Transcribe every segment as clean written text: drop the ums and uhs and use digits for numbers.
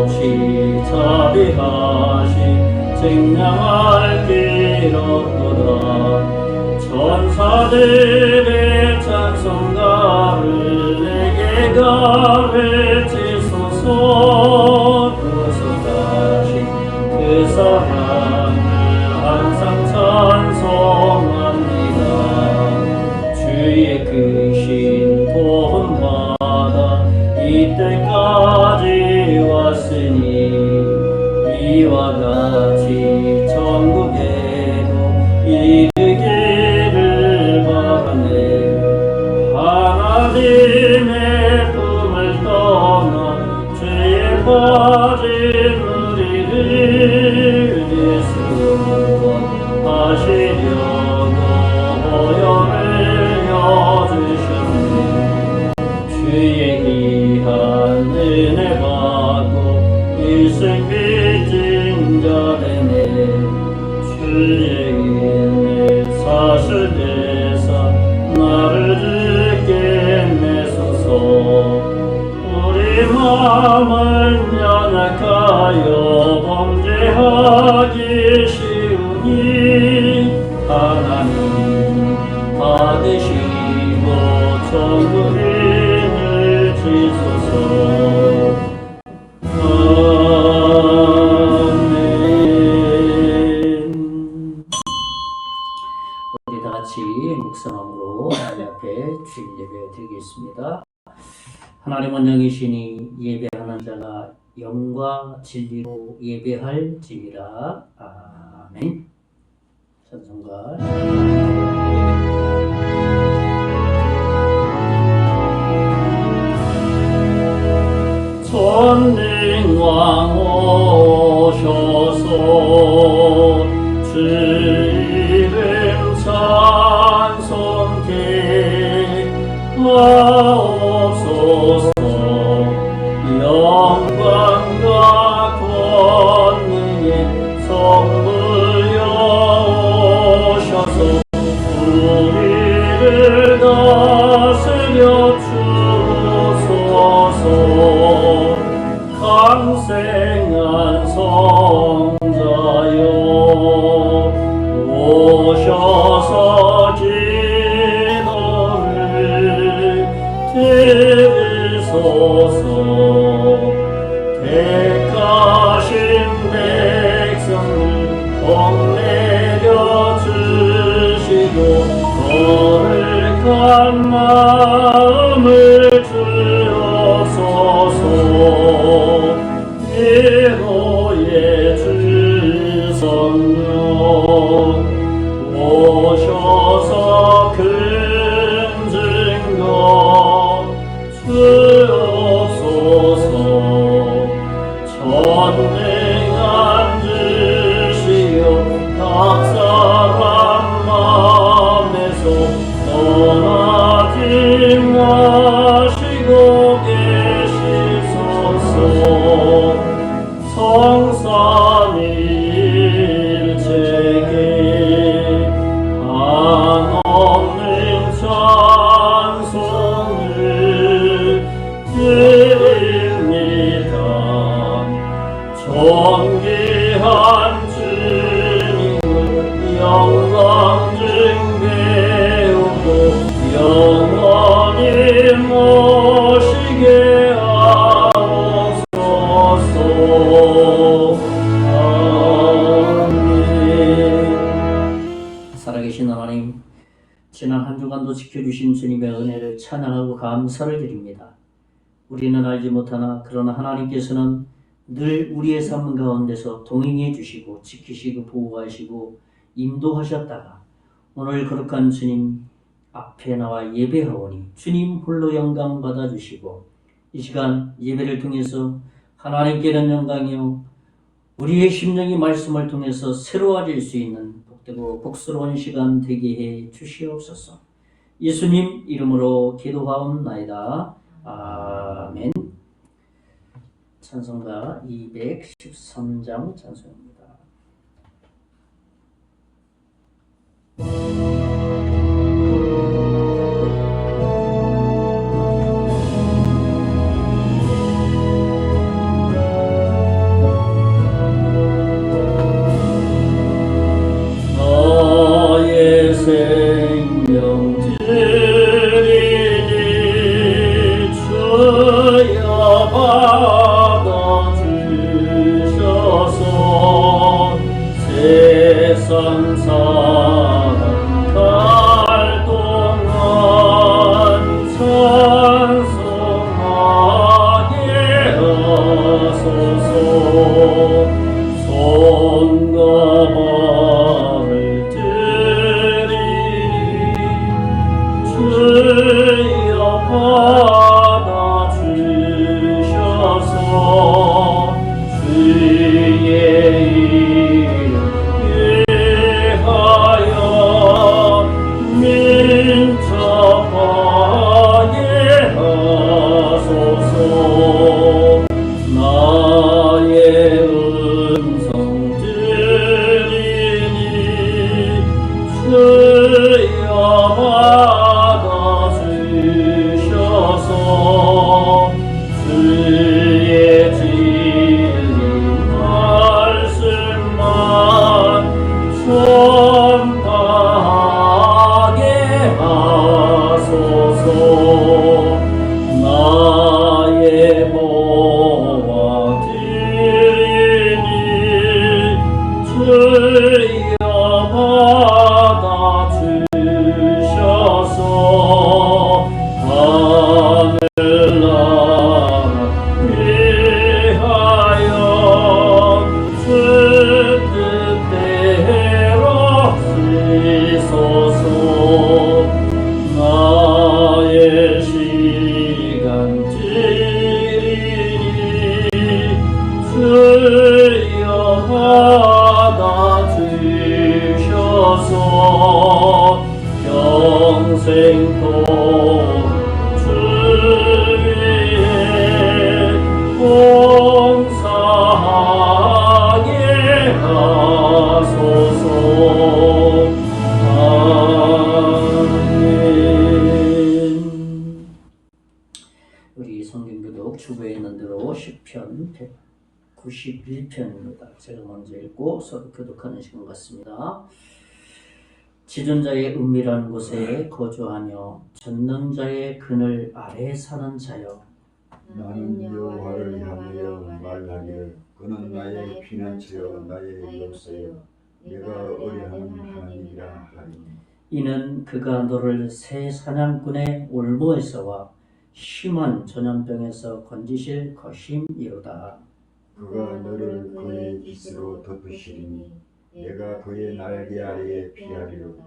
없이 자비하신 증량할 길 없도다. 천사들의 찬송가를 내게 가르치소서. 구속하신 그 사랑을 항상 찬송합니다. 주의 크신 도움받아 이때까지 왔으니 이와 같이 천국에도 이르기를 바라네. 하나님의 품을 떠나 죄에 빠진 우리를 예수님과 하시려고 보혈을 여주셨네. 주의 귀한 은혜 받고 일생 빚진 자 되네. 주의 은혜 사실되사 나를 주께 내소서. 우리 마음은 연약하여 범죄하기 쉬우니 하나님 받으시고 천국인을 지소서. 아멘. 우리 다 같이 묵상함으로 하나님 앞에 주일 예배 드리겠습니다. 하나님은 영이시니 예배하는 자가 영과 진리로 예배할지니라. 아멘. 찬송가 전능왕 오셔서 주 이름 찬송케 하옵소서. 영광과 권능의 성부여 오셔서 우리를 다스려 주소서. 강생한 성자여 오셔서 기도를 들으소서. 택하신 백성을 복내려 주시고 거룩한 마음을 주옵소서. 예호의 주 성령 오셔서 큰 증거 주옵소서. 전능한 주시여 각 사람 마음에서 떠나지 마시고 계시소서. 성삼위 일체계 한없는 찬송을 드립니다. 존귀한 주님을 영광 증배우고 영원히 모시게 하옵소서. 아멘. 살아계신 하나님, 지난 한 주간도 지켜주신 주님의 은혜를 찬양하고 감사를 드립니다. 우리는 알지 못하나 그러나 하나님께서는 늘 우리의 삶 가운데서 동행해 주시고 지키시고 보호하시고 인도하셨다가 오늘 거룩한 주님 앞에 나와 예배하오니 주님 홀로 영광 받아주시고 이 시간 예배를 통해서 하나님께는 영광이요 우리의 심령이 말씀을 통해서 새로워질 수 있는 복되고 복스러운 시간 되게 해 주시옵소서. 예수님 이름으로 기도하옵나이다. 아멘. 찬송가 213장 찬송입니다. 손과 발을 들이니 주여 받아주셔서 주의 이름 위하여 민첩하게 하소서. 나의 음성 들리니 주여 받아주셔서 주의 진리 말씀만 전파하게 하소서. 나의 보화 드리니 주여 받아주셔서 하늘나라 위하여 주 뜻대로 쓰소서. 나의 시간 드리니 주여 받아주셔서 평생도 주 위에 봉사하게 하소서. 우리 성경교독 주보에 있는 대로 시편 191편입니다. 제가 먼저 읽고 서로 교독하는 시간 같습니다. 지존자의 은밀한 곳에 거주하며 전능자의 그늘 아래 사는 자여, 나는 여호와를 향하여 말하기를 그는 나의 피난처여 나의 요새여 내가 의뢰하는 하나님이라 하리니. 이는 그가 너를 새 사냥꾼의 올무에서와 심한 전염병에서 건지실 것임이로다. 그가 너를 그의 깃으로 덮으시리니 내가 그의 날개 아래에 피하리로다.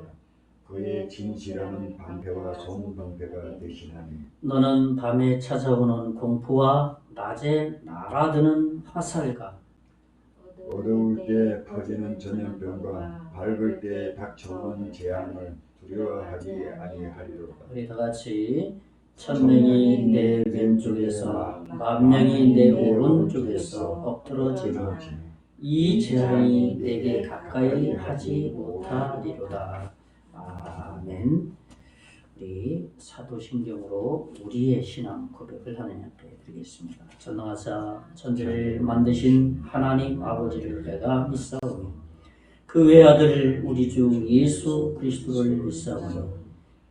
그의 진실함은 방패와 손방패가 대신하니. 너는 밤에 찾아오는 공포와 낮에 날아드는 화살과 어두울 때 퍼지는 전염병과 밝을 때 닥쳐오는 재앙을 두려워하지 아니하리로다. 우리 다 같이 천명이 내 왼쪽에서 만명이 내 오른쪽에서 엎드러지나 이 재앙이 내게 가까이 하지 못하리로다. 아멘. 우리 사도신경으로 우리의 신앙 고백을 하나님 앞에 드리겠습니다. 전능하사 천지를 만드신 하나님 아버지를 내가 믿사오니 그 외아들 우리 주 예수 그리스도를 믿사오니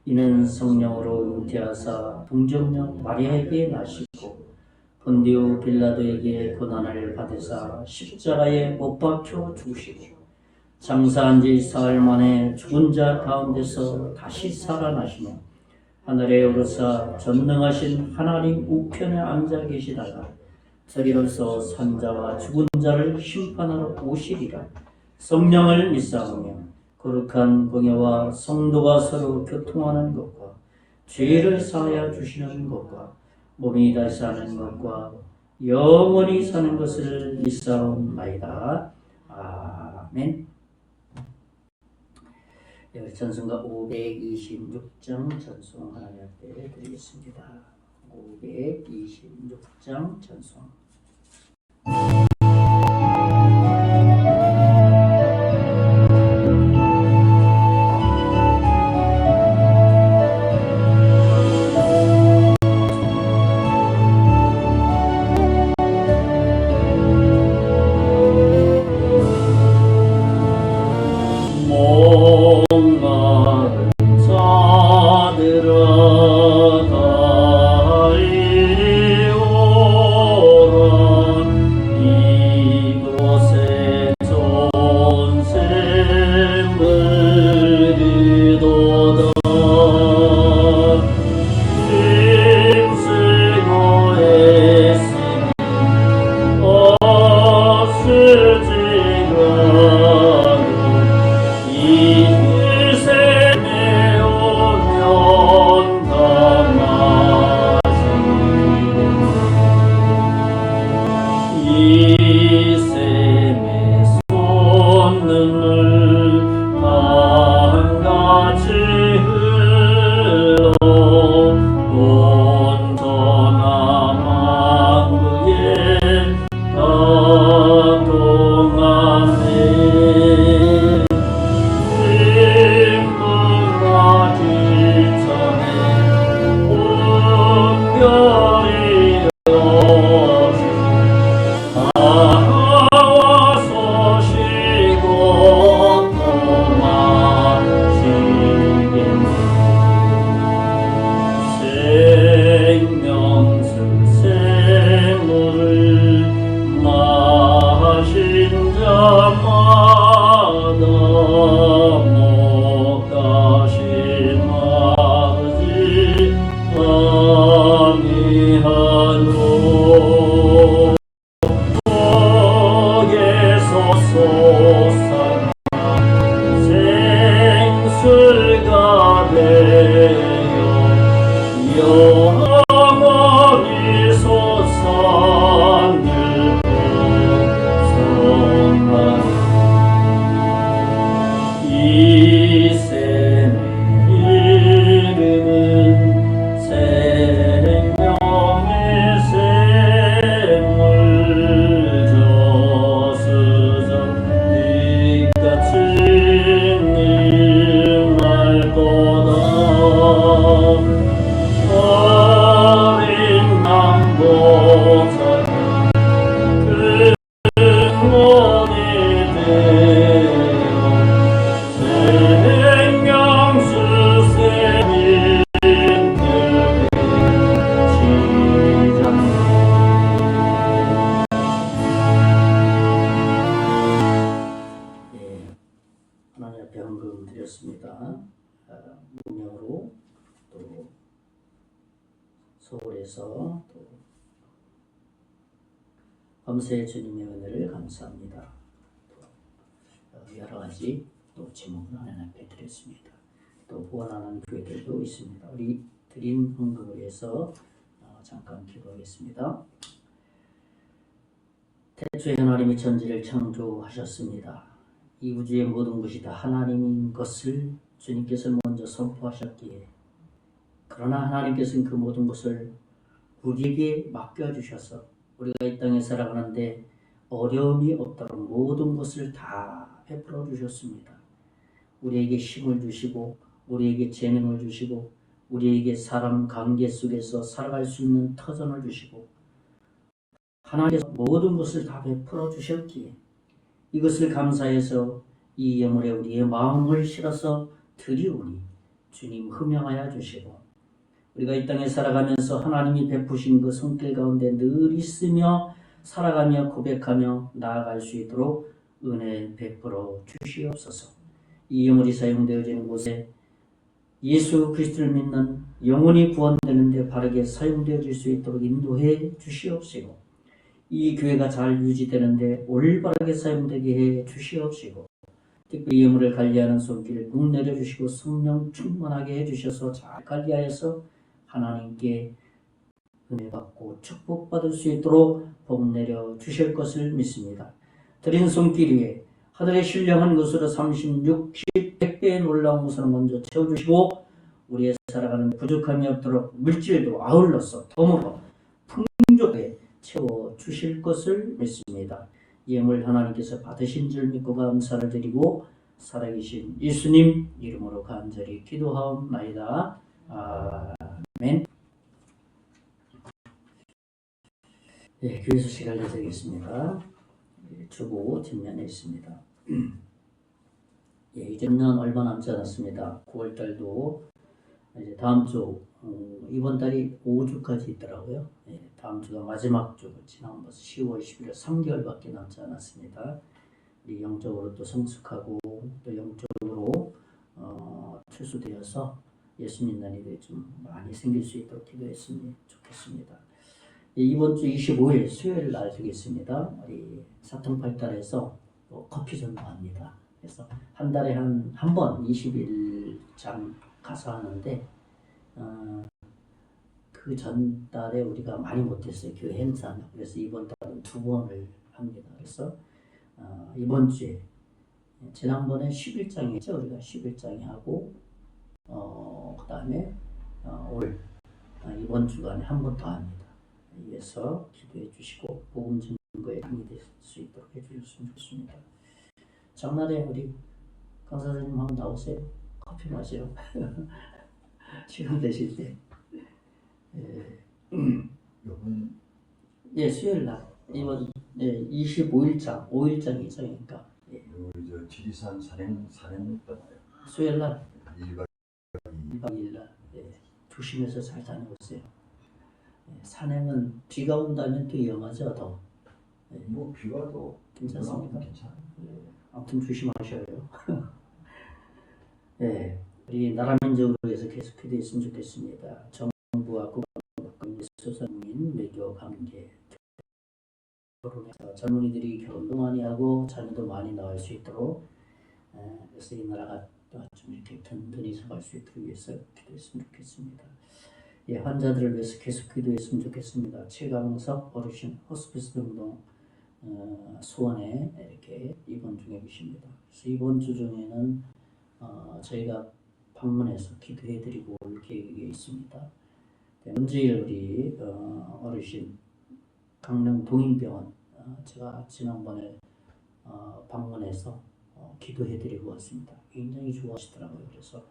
이는 성령으로 잉태하사 동정녀 마리아에게 나시고 본디오 빌라도에게 고난을 받으사 십자가에 못 박혀 죽으시고 장사한 지 사흘 만에 죽은 자 가운데서 다시 살아나시며 하늘에 오르사 전능하신 하나님 우편에 앉아 계시다가 저리로서 산자와 죽은 자를 심판하러 오시리라. 성령을 믿사오며 거룩한 공예와 성도가 서로 교통하는 것과 죄를 사하여 주시는 것과 몸이 다시 사는 것과 영원히 사는 것을 믿사옵나이다. 아멘. 전승가 526장 전송 하나님 앞에 드리겠습니다. 526장 전송. 자들아 다 이리 오라. 저희가 문명으로 또 서울에서 또 밤새 주님의 은혜를 감사합니다. 또 여러 가지 또 제목을 하나님 앞에 드렸습니다. 또 후원하는 교회들도 있습니다. 우리 드린 헌금을 위해서 잠깐 기도하겠습니다. 태초에 하나님이 천지를 창조하셨습니다. 이 우주의 모든 것이 다 하나님인 것을 주님께서 먼저 선포하셨기에, 그러나 하나님께서는 그 모든 것을 우리에게 맡겨주셔서 우리가 이 땅에 살아가는데 어려움이 없도록 모든 것을 다 베풀어 주셨습니다. 우리에게 힘을 주시고 우리에게 재능을 주시고 우리에게 사람 관계 속에서 살아갈 수 있는 터전을 주시고 하나님께서 모든 것을 다 베풀어 주셨기에 이것을 감사해서 이 예물에 우리의 마음을 실어서 드리오니 주님 흠양하여 주시고 우리가 이 땅에 살아가면서 하나님이 베푸신 그 손길 가운데 늘 있으며 살아가며 고백하며 나아갈 수 있도록 은혜 베풀어 주시옵소서. 이 예물이 사용되어지는 곳에 예수 그리스도를 믿는 영혼이 구원되는데 바르게 사용되어질 수 있도록 인도해 주시옵시고, 이 교회가 잘 유지되는데 올바르게 사용되게 해 주시옵시고, 특별히 예물을 관리하는 손길을 묵 내려주시고 성령 충만하게 해주셔서 잘 관리하여서 하나님께 은혜 받고 축복받을 수 있도록 복 내려 주실 것을 믿습니다. 드린 손길 위에 하늘의 신령한 것으로 30, 60, 100배의 놀라운 것을 먼저 채워주시고 우리의 살아가는 부족함이 없도록 물질도 아울러서 덤으로 풍족하게 채워주실 것을 믿습니다. 예물 하나님께서 받으신 줄 믿고 감사를 드리고 살아계신 예수님 이름으로 간절히 기도하옵나이다. 아멘. 네, 교회 소식 알려드리겠습니다. 주보 뒷면에 있습니다. 예, 이제 년 얼마 남지 않았습니다. 9월달도 이제 다음 주 이번 달이 5주까지 있더라고요. 예, 다음 주가 마지막 주, 지난 10월 11일 3개월밖에 남지 않았습니다. 우리 영적으로 또 성숙하고 또 영적으로 출소되어서 예수 믿는 이들이 좀 많이 생길 수 있도록 기도했으면 좋겠습니다. 예, 이번 주 25일 수요일 날 되겠습니다. 우리 사통팔달에서 커피전도 합니다. 그래서 한 달에 한 번 20일장 가서 하는데 그 전달에 우리가 많이 못했어요. 교회 행사는. 그래서 이번 달은 2번을 합니다. 그래서 이번 주에 지난번에 10일장에 했죠. 우리가 10일장에 하고 그 다음에 올 이번 주간에 한 번 더 합니다. 위해서 기도해 주시고 복음 증거에 힘이 될 수 있도록 해주셨으면 좋겠습니다. 장날에 우리 강사님 한번 나오세요. 커피 마시러. 시간 되실 때. 이번 예, 수요일 날 이번 25일장 5일장 일정이니까 우리 저 지리산 산행 떠나요. 수요일 날 1박 2일 날 조심해서 잘 다녀오세요. 산행은 비가 온다면 또 위험하죠. 더. 뭐 비가 도 괜찮습니까? 괜찮아요. 아무튼 조심하셔요. 네, 우리 나라 민족으로 해서 계속 기도했으면 좋겠습니다. 정부와 국가의 소상인 외교 관계, 결혼해서 젊은이들이 결혼도 많이 하고 자녀도 많이 낳을 수 있도록 그래서 이 나라가 좀 이렇게 든든히 서갈 수 있도록 위해서 기도했으면 좋겠습니다. 예, 환자들을 위해서 계속 기도했으면 좋겠습니다. 최강석 어르신 호스피스 병동 수원에 이렇게 입원 중에 계십니다. 그래서 이번 주 중에는 저희가 방문해서 기도해드리고 올 계획이 있습니다. 문재일 우리 어르신 강릉 동인병원 제가 지난번에 방문해서 기도해드리고 왔습니다. 굉장히 좋아하시더라고요. 그래서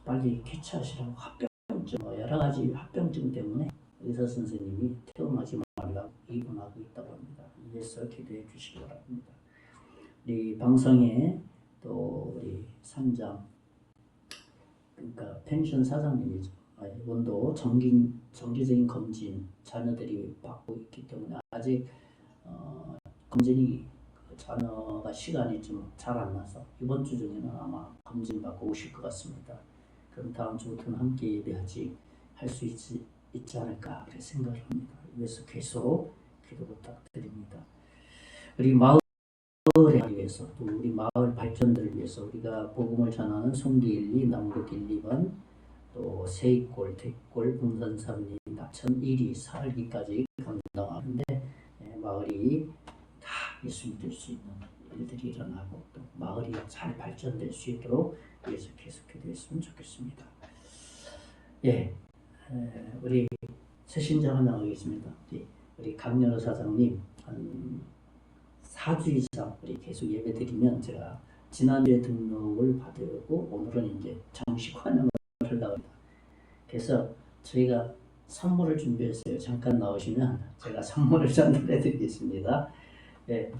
빨리 캐치하시라고 합병증 여러 가지 합병증 때문에 의사 선생님이 퇴원하지 말라고 입원하고 있다고 합니다. 이해서 기도해 주시기 바랍니다. 우리 방송에 또 우리 산장 그러니까 펜션 사장님이죠. 이번도 정기적인 검진 자녀들이 받고 있기 때문에 아직 검진이 자녀가 시간이 좀 잘 안 나서 이번 주 중에는 아마 검진받고 오실 것 같습니다. 그럼 다음 주부터는 함께 예배하지 할 수 있지 않을까 그렇게 생각을 합니다. 위해서 계속 기도 부탁드립니다. 우리 마을을 위해서 또 우리 마을 발전들을 위해서 우리가 복음을 전하는 송기 1, 2, 남극 1, 2번 또 세이골, 대골, 봉산 3리, 낙천 1위, 살기까지 감당하는데 마을이 다 예수 믿을 수 있는 일들이 일어나고 또 마을이 잘 발전될 수 있도록 위해서 계속 기도했으면 좋겠습니다. 예, 우리 새신자 환영하겠습니다. 우리 강연호 사장님 한 4주 이상 우리 계속 예배드리면 제가 지난주에 등록을 받으고 오늘은 이제 정식 환영을 하려고 합니다. 그래서 저희가 선물을 준비했어요. 잠깐 나오시면 제가 선물을 전달해 드리겠습니다. 예,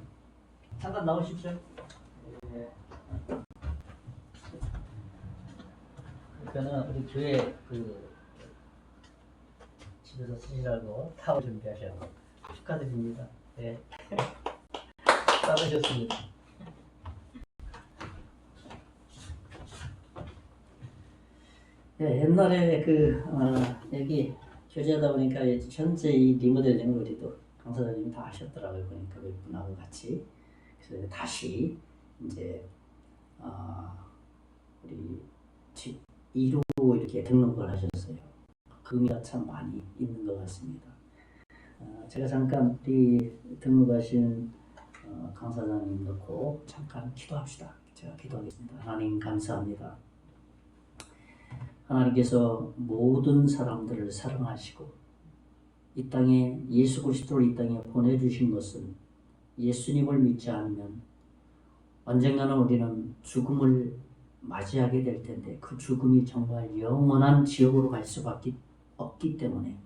잠깐 나오십시오. 예. 그러니까 우리 교회 집에서 쓰시라고 타월 준비하셔서 축하드립니다. 예. 따르셨습니다. 예, 옛날에 여기 교제하다 보니까 현재 이 리모델링을 우리도 강사장님이 다 하셨더라고요. 보니까 몇 분하고 같이. 그래서 다시 이제 우리 집 2로 이렇게 등록을 하셨어요. 그 의미가 참 많이 있는 것 같습니다. 제가 잠깐 우리 등록하신 강사장님 놓고 잠깐 기도합시다. 제가 기도하겠습니다. 하나님 감사합니다. 하나님께서 모든 사람들을 사랑하시고 이 땅에 예수 그리스도를 이 땅에 보내주신 것은 예수님을 믿지 않으면 언젠가는 우리는 죽음을 맞이하게 될 텐데 그 죽음이 정말 영원한 지옥으로 갈 수밖에 없기 때문에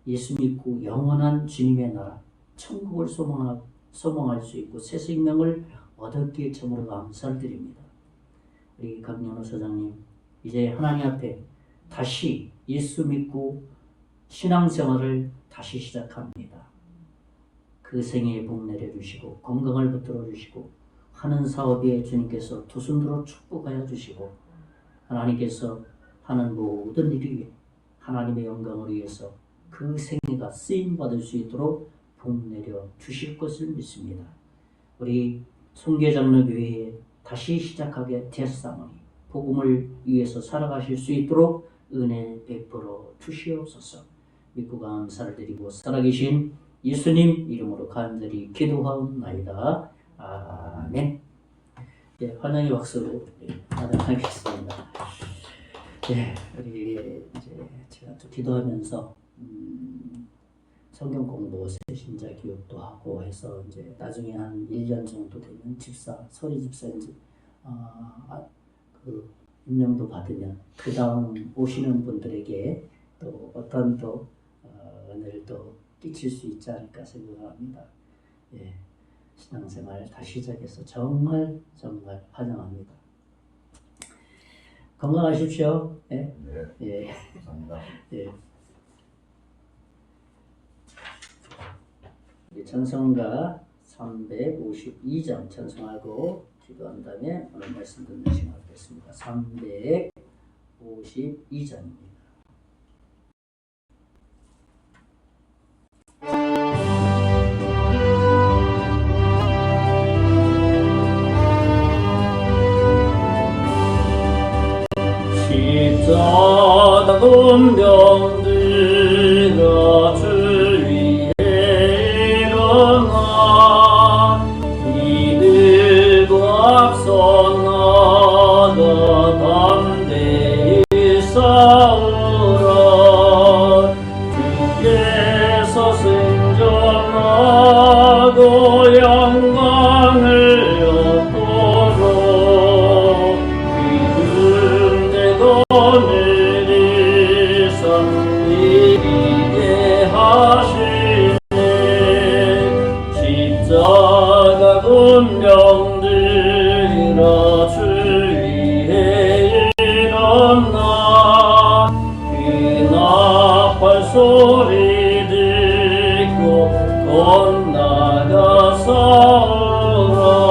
예수 믿고 영원한 주님의 나라 천국을 소망할 수 있고 새 생명을 얻었기에 참으로 감사를 드립니다. 우리 강연호 사장님 이제 하나님 앞에 다시 예수 믿고 신앙생활을 다시 시작합니다. 그 생애에 복 내려주시고 건강을 붙들어 주시고 하는 사업에 주님께서 두 손으로 축복하여 주시고 하나님께서 하는 모든 일 위에 하나님의 영광을 위해서 그 생애가 쓰임받을 수 있도록 복 내려 주실 것을 믿습니다. 우리 송계장로교회에 다시 시작하게 되었사오니 복음을 위해서 살아가실 수 있도록 은혜 베풀어 주시옵소서. 믿고 감사를 드리고 살아계신 예수님 이름으로 간절히 기도하옵나이다. 아멘. 예, 환영의 박수로 마련하겠습니다. 예, 우리 이제 제가 또 기도하면서 성경 공부, 새신자 교육도 하고 해서 이제 나중에 한 1년 정도 되면 서리 집사인지 임명도 받으면 그 다음 오시는 분들에게 또 어떤 은혜를 또 끼칠 수 있지 않을까 생각합니다. 예, 신앙생활 다시 시작해서 정말 환영합니다. 건강하십시오. 예? 네. 예. 감사합니다. 예. 우리 찬송가 352장 찬송하고 기도한 다음에 오늘 말씀 듣는 시간 갖겠습니다. 352장입니다. 십자가 운명들아 주 위해 일어나 이들과 앞서 나가 담대히 싸우라. 주께서 승전하고 영광을 얻도록 오늘 일상 이기게 하시네. 십자가 운명들아 주 위해 일어나 그 나팔 소리 듣고 건나가 싸우라.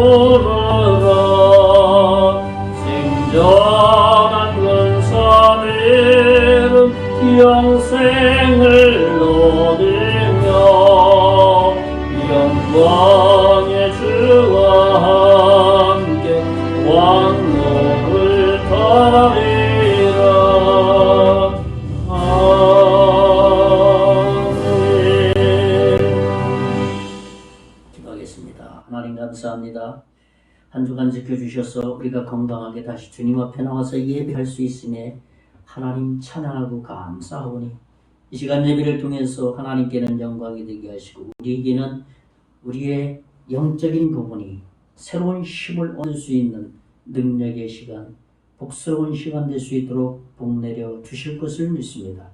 오르라 생전한 근사들은 영생을 얻으며 영광의 주와 함께 왕노를 타리라. 기도하겠습니다. 하나님 감사합니다. 한 주간 지켜주셔서 우리가 건강하게 다시 주님 앞에 나와서 예배할 수 있음에 하나님 찬양하고 감사하오니 이 시간 예배를 통해서 하나님께는 영광이 되게 하시고 우리에게는 우리의 영적인 부분이 새로운 힘을 얻을 수 있는 능력의 시간, 복스러운 시간 될 수 있도록 복 내려 주실 것을 믿습니다.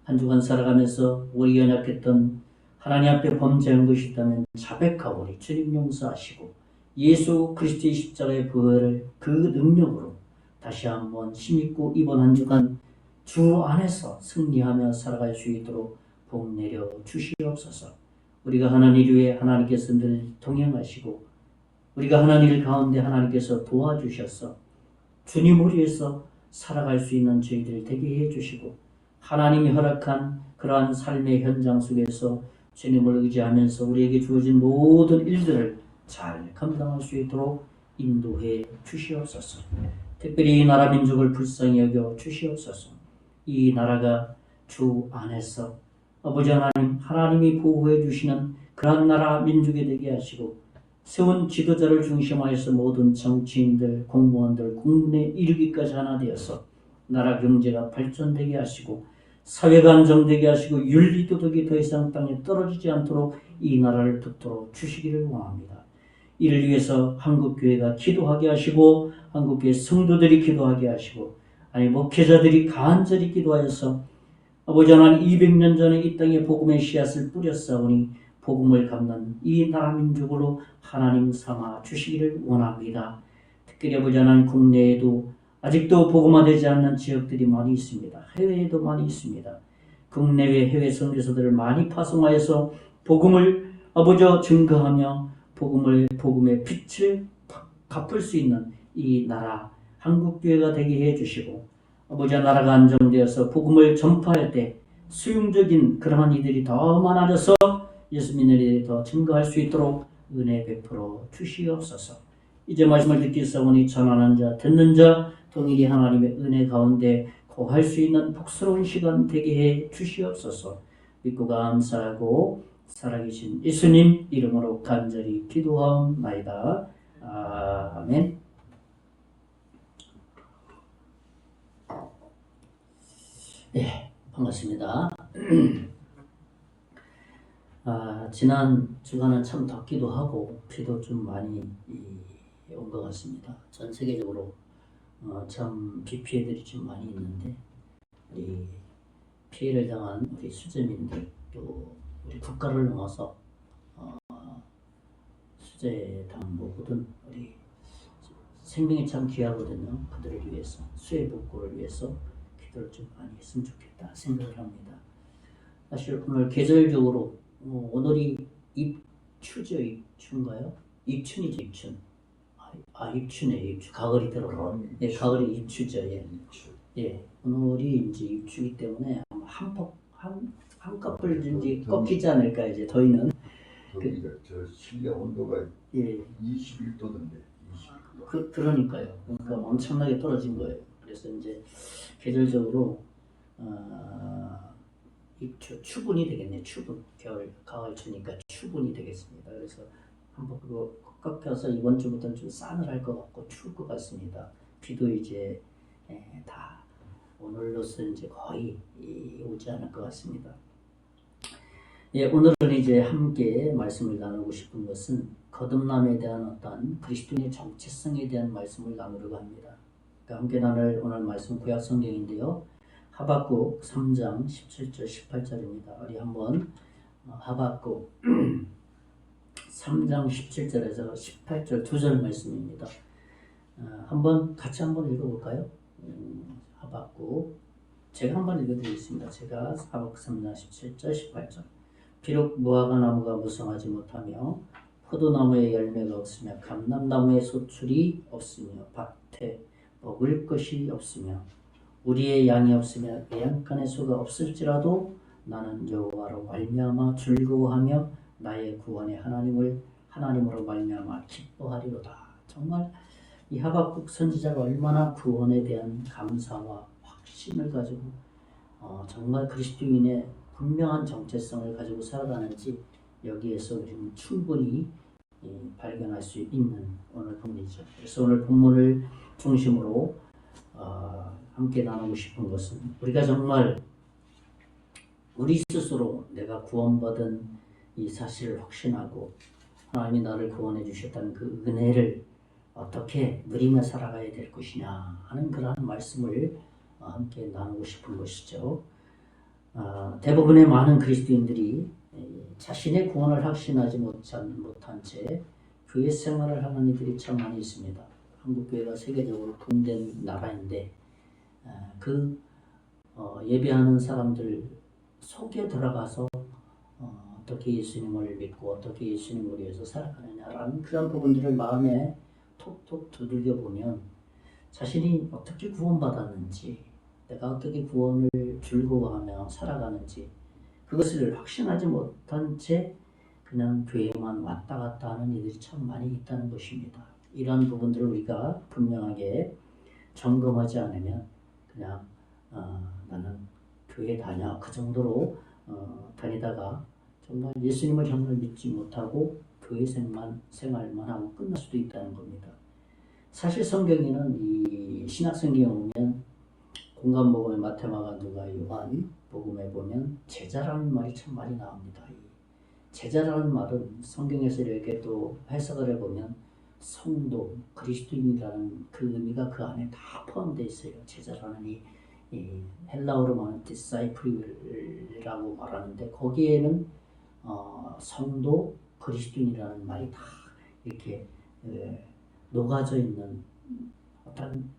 한 주간 살아가면서 우리 연약했던 하나님 앞에 범죄한 것이 있다면 자백하오니 주님 용서하시고 예수 그리스도의 십자가의 부활을 그 능력으로 다시 한번 힘입고 이번 한 주간 주 안에서 승리하며 살아갈 수 있도록 복 내려 주시옵소서. 우리가 하는 일 위에 하나님께서 늘 동행하시고 우리가 하는 일 가운데 하나님께서 도와주셔서 주님을 위해서 살아갈 수 있는 저희들 되게 해주시고 하나님이 허락한 그러한 삶의 현장 속에서 주님을 의지하면서 우리에게 주어진 모든 일들을 잘 감당할 수 있도록 인도해 주시옵소서. 특별히 이 나라 민족을 불쌍히 여겨 주시옵소서. 이 나라가 주 안에서 아버지 하나님, 하나님이 보호해 주시는 그러한 나라 민족이 되게 하시고 세운 지도자를 중심하여서 모든 정치인들, 공무원들, 국민에 이르기까지 하나 되어서 나라 경제가 발전되게 하시고 사회가 안정되게 하시고 윤리도덕이 더 이상 땅에 떨어지지 않도록 이 나라를 붙들어 주시기를 원합니다. 이를 위해서 한국교회가 기도하게 하시고 한국교회 성도들이 기도하게 하시고 아니 목회자들이 간절히 기도하여서 아버지 하나님 200년 전에 이 땅에 복음의 씨앗을 뿌렸사오니 복음을 갚는 이 나라 민족으로 하나님 삼아 주시기를 원합니다. 특별히 아버지 하나님 국내에도 아직도 복음화되지 않는 지역들이 많이 있습니다. 해외에도 많이 있습니다. 국내외 해외 선교사들을 많이 파송하여서 복음을 아버지 증거하며 복음의 빛을 갚을 수 있는 이 나라 한국교회가 되게 해주시고 아버지 나라가 안정되어서 복음을 전파할 때 수용적인 그러한 이들이 더 많아져서 예수 믿는 이들이 더 증거할 수 있도록 은혜 베풀어 주시옵소서. 이제 말씀을 듣기사오니 전하는 자 듣는 자 동일히 하나님의 은혜 가운데 거할 수 있는 복스러운 시간 되게 해 주시옵소서. 믿고 감사하고 살아계신 예수님 이름으로 간절히 기도하옵나이다. 아멘. 네, 반갑습니다. 지난 주간은 참 덥기도 하고 비도 좀 많이 온 것 같습니다. 전 세계적으로 참 비 피해들이 좀 많이 있는데 우리 피해를 당한 우리 수재민들 또 우리 국가를 넘어서 수재 당한 모든 우리 생명이 참 귀하거든요. 그들을 위해서 수해 복구를 위해서 기도를 좀 많이 했으면 좋겠다 생각을 합니다. 사실 오늘 계절적으로 오늘이 입추죠. 입추인가요? 입춘이죠. 입춘. 입추네. 입추. 가을이 들어가. 예, 가을이 입추죠. 예. 예. 오늘이 이제 입추기 때문에 아마 한꺼풀 이제 꺾이지 않을까 이제 더위는. 저 실내 온도가 예. 21도던데. 21도. 그러니까요. 그러니까 엄청나게 떨어진 거예요. 그래서 이제 계절적으로 입추 추분이 되겠네. 추분. 가을 추니까 추분이 되겠습니다. 그래서 한번 그거 꺾여서 이번 주부터는 좀 싸늘할 것 같고 추울 것 같습니다. 비도 이제 다 오늘로서 이제 거의 오지 않을 것 같습니다. 예, 오늘은 이제 함께 말씀을 나누고 싶은 것은 거듭남에 대한 어떤 그리스도인의 정체성에 대한 말씀을 나누려고 합니다. 그러니까 함께 나눌 오늘 말씀 구약 성경인데요. 하박국 3장 17절 18절입니다. 우리 한번 하박국 3장 17절에서 18절 두 절 말씀입니다. 같이 한번 읽어볼까요? 하박국 제가 한번 읽어드리겠습니다. 제가 하박국 3장 17절 18절 비록 무화과 나무가 무성하지 못하며 포도나무에 열매가 없으며 감람나무에 소출이 없으며 밭에 먹을 것이 없으며 우리의 양이 없으며 외양간에 소가 없을지라도 나는 여호와로 말미암아 즐거워하며 나의 구원의 하나님으로 말미암아 기뻐하리로다. 정말 이 하박국 선지자가 얼마나 구원에 대한 감사와 확신을 가지고 정말 그리스도인의 분명한 정체성을 가지고 살아가는지 여기에서 우리는 충분히 발견할 수 있는 오늘 본문이죠. 그래서 오늘 본문을 중심으로 함께 나누고 싶은 것은 우리가 정말 우리 스스로 내가 구원받은 이 사실을 확신하고 하나님이 나를 구원해 주셨다는 그 은혜를 어떻게 누리며 살아가야 될 것이냐 하는 그러한 말씀을 함께 나누고 싶은 것이죠. 대부분의 많은 그리스도인들이 자신의 구원을 확신하지 못한 채 교회 생활을 하는 이들이 참 많이 있습니다. 한국 교회가 세계적으로 붕된 나라인데 예배하는 사람들 속에 들어가서 어떻게 예수님을 믿고 어떻게 예수님을 위해서 살아가느냐라는 그런 부분들을 마음에 톡톡 두들겨 보면 자신이 어떻게 구원받았는지 내가 어떻게 구원을 즐거워하며 살아가는지 그것을 확신하지 못한 채 그냥 교회만 왔다 갔다 하는 이들이 참 많이 있다는 것입니다. 이러한 부분들을 우리가 분명하게 점검하지 않으면 그냥 나는 교회 다녀 그 정도로 다니다가 정말 예수님을 정말 믿지 못하고 교회 생활만 하고 끝날 수도 있다는 겁니다. 사실 성경에는 이 신약성경에 보면 공간복음의 마태, 마가, 누가, 요한 복음에 보면 제자라는 말이 참 많이 나옵니다. 이 제자라는 말은 성경에서 이렇게 또 해석을 해보면 성도, 그리스도인이라는 그 의미가 그 안에 다 포함되어 있어요. 제자라는 이 헬라어로 말하는 디사이플이라고 말하는데 거기에는 성도, 그리스도인이라는 말이 다 이렇게 녹아져 있는 어떤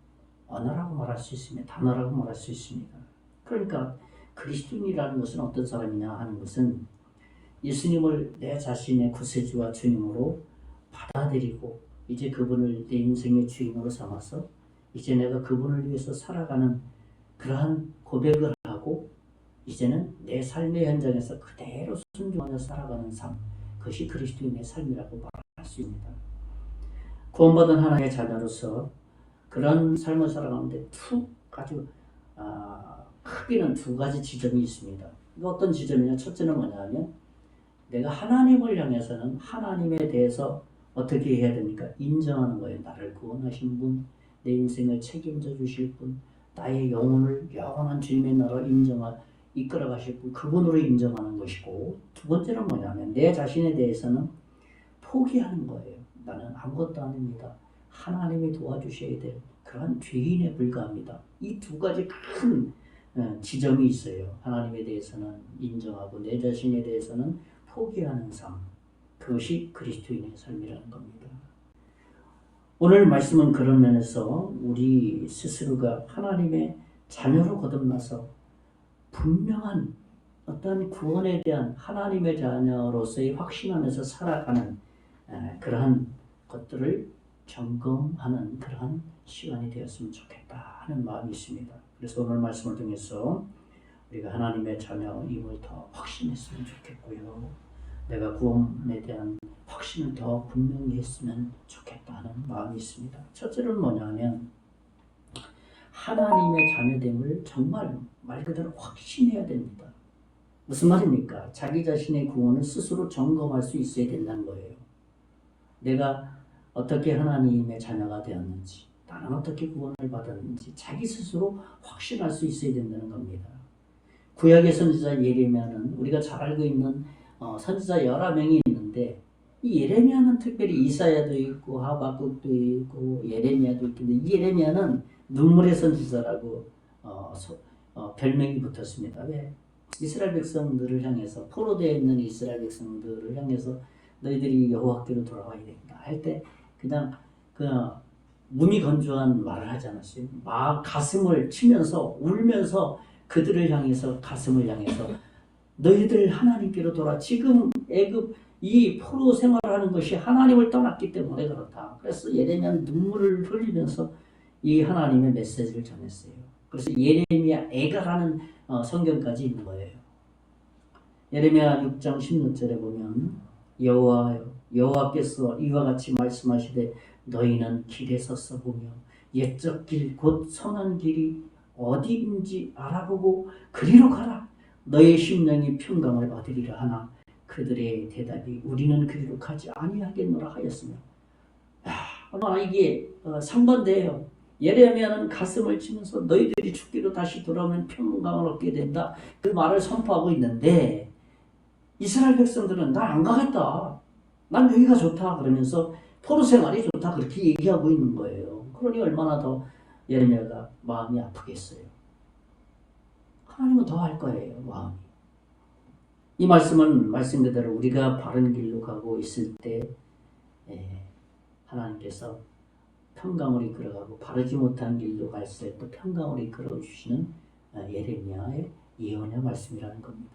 언어라고 말할 수 있습니다. 단어라고 말할 수 있습니다. 그러니까 그리스도인이라는 것은 어떤 사람이냐 하는 것은 예수님을 내 자신의 구세주와 주님으로 받아들이고 이제 그분을 내 인생의 주인으로 삼아서 이제 내가 그분을 위해서 살아가는 그러한 고백을 하고 이제는 내 삶의 현장에서 그대로 순종하며 살아가는 삶, 그것이 그리스도인의 삶이라고 말할 수 있습니다. 구원받은 하나님의 자녀로서 그런 삶을 살아가는데 아주 크게는 두 가지 지점이 있습니다. 이거 어떤 지점이냐? 첫째는 뭐냐 하면 내가 하나님을 향해서는 하나님에 대해서 어떻게 해야 됩니까? 인정하는 거예요. 나를 구원하신 분, 내 인생을 책임져 주실 분, 나의 영혼을 영원한 주님의 나라로 이끌어 가실 분, 그분으로 인정하는 것이고 두 번째는 뭐냐면 내 자신에 대해서는 포기하는 거예요. 나는 아무것도 아닙니다. 하나님이 도와주셔야 될 그런 죄인에 불과합니다. 이 두 가지 큰 지점이 있어요. 하나님에 대해서는 인정하고 내 자신에 대해서는 포기하는 삶. 그것이 그리스도인의 삶이라는 겁니다. 오늘 말씀은 그런 면에서 우리 스스로가 하나님의 자녀로 거듭나서 분명한 어떤 구원에 대한 하나님의 자녀로서의 확신 안에서 살아가는 그러한 것들을 점검하는 그러한 시간이 되었으면 좋겠다 하는 마음이 있습니다. 그래서 오늘 말씀을 통해서 우리가 하나님의 자녀임을 더 확신했으면 좋겠고요. 내가 구원에 대한 확신을 더 분명히 했으면 좋겠다는 마음이 있습니다. 첫째는 뭐냐면 하나님의 자녀됨을 정말 말 그대로 확신해야 됩니다. 무슨 말입니까? 자기 자신의 구원을 스스로 점검할 수 있어야 된다는 거예요. 내가 어떻게 하나님의 자녀가 되었는지, 나는 어떻게 구원을 받았는지 자기 스스로 확신할 수 있어야 된다는 겁니다. 구약의 선지자 예레미야는 우리가 잘 알고 있는 선지자 11명이 있는데 이 예레미야는 특별히 이사야도 있고 하박국도 있고 예레미야도 있는데 이 예레미야는 눈물의 선지자라고 별명이 붙었습니다. 왜? 이스라엘 백성들을 향해서 포로되어 있는 이스라엘 백성들을 향해서 너희들이 여호와께로 돌아와야 된다 할 때 그냥 무미건조한 말을 하지 않았어요. 가슴을 치면서 울면서 그들을 향해서 가슴을 향해서 너희들 하나님께로 돌아. 지금 애굽 이 포로 생활하는 것이 하나님을 떠났기 때문에 그렇다. 그래서 예레미야는 눈물을 흘리면서 이 하나님의 메시지를 전했어요. 그래서 예레미야 애가라는 성경까지 있는 거예요. 예레미야 6장 16절에 보면 여호와께서 이와 같이 말씀하시되 너희는 길에 서서 보며 옛적 길 곧 선한 길이 어디인지 알아보고 그리로 가라. 너희 심령이 평강을 얻으리라 하나 그들의 대답이 우리는 그리로 가지 아니하겠노라 하였으며. 아마 이게 상반돼요. 예레미야는 가슴을 치면서 너희들이 죽기로 다시 돌아오면 평강을 얻게 된다. 그 말을 선포하고 있는데 이스라엘 백성들은 난 안 가겠다. 난 여기가 좋다. 그러면서 포로 생활이 좋다. 그렇게 얘기하고 있는 거예요. 그러니 얼마나 더 예레미야가 마음이 아프겠어요. 하나님은 더 할 거예요. 마음이. 이 말씀은 말씀 그대로 우리가 바른 길로 가고 있을 때 하나님께서 평강을 이끌어가고 바르지 못한 길로 갈때 또 평강을 이끌어 주시는 예레미야의 예언의 말씀이라는 겁니다.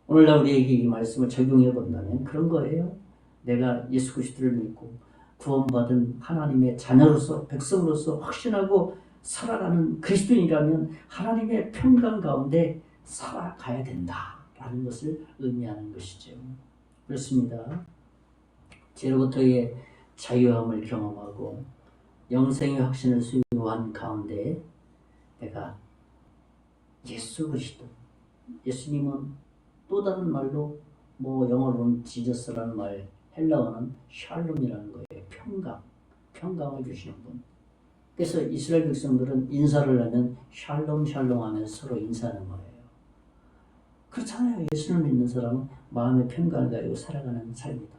오늘날 우리에게 이 말씀을 적용해 본다면 그런 거예요. 내가 예수 그리스도를 믿고 구원받은 하나님의 자녀로서 백성으로서 확신하고 살아가는 그리스도인이라면 하나님의 평강 가운데 살아가야 된다라는 것을 의미하는 것이죠. 그렇습니다. 죄로부터의 자유함을 경험하고 영생의 확신을 수요한 가운데 내가 예수 그리스도, 예수님은 또 다른 말로 영어로는 지저스라는 말, 헬라어는 샬롬이라는 거예요. 평강을 주시는 분. 그래서 이스라엘 백성들은 인사를 하면 샬롬 하면서 서로 인사하는 거예요. 그렇잖아요. 예수를 믿는 사람은 마음의 평강을 가지고 살아가는 삶이다.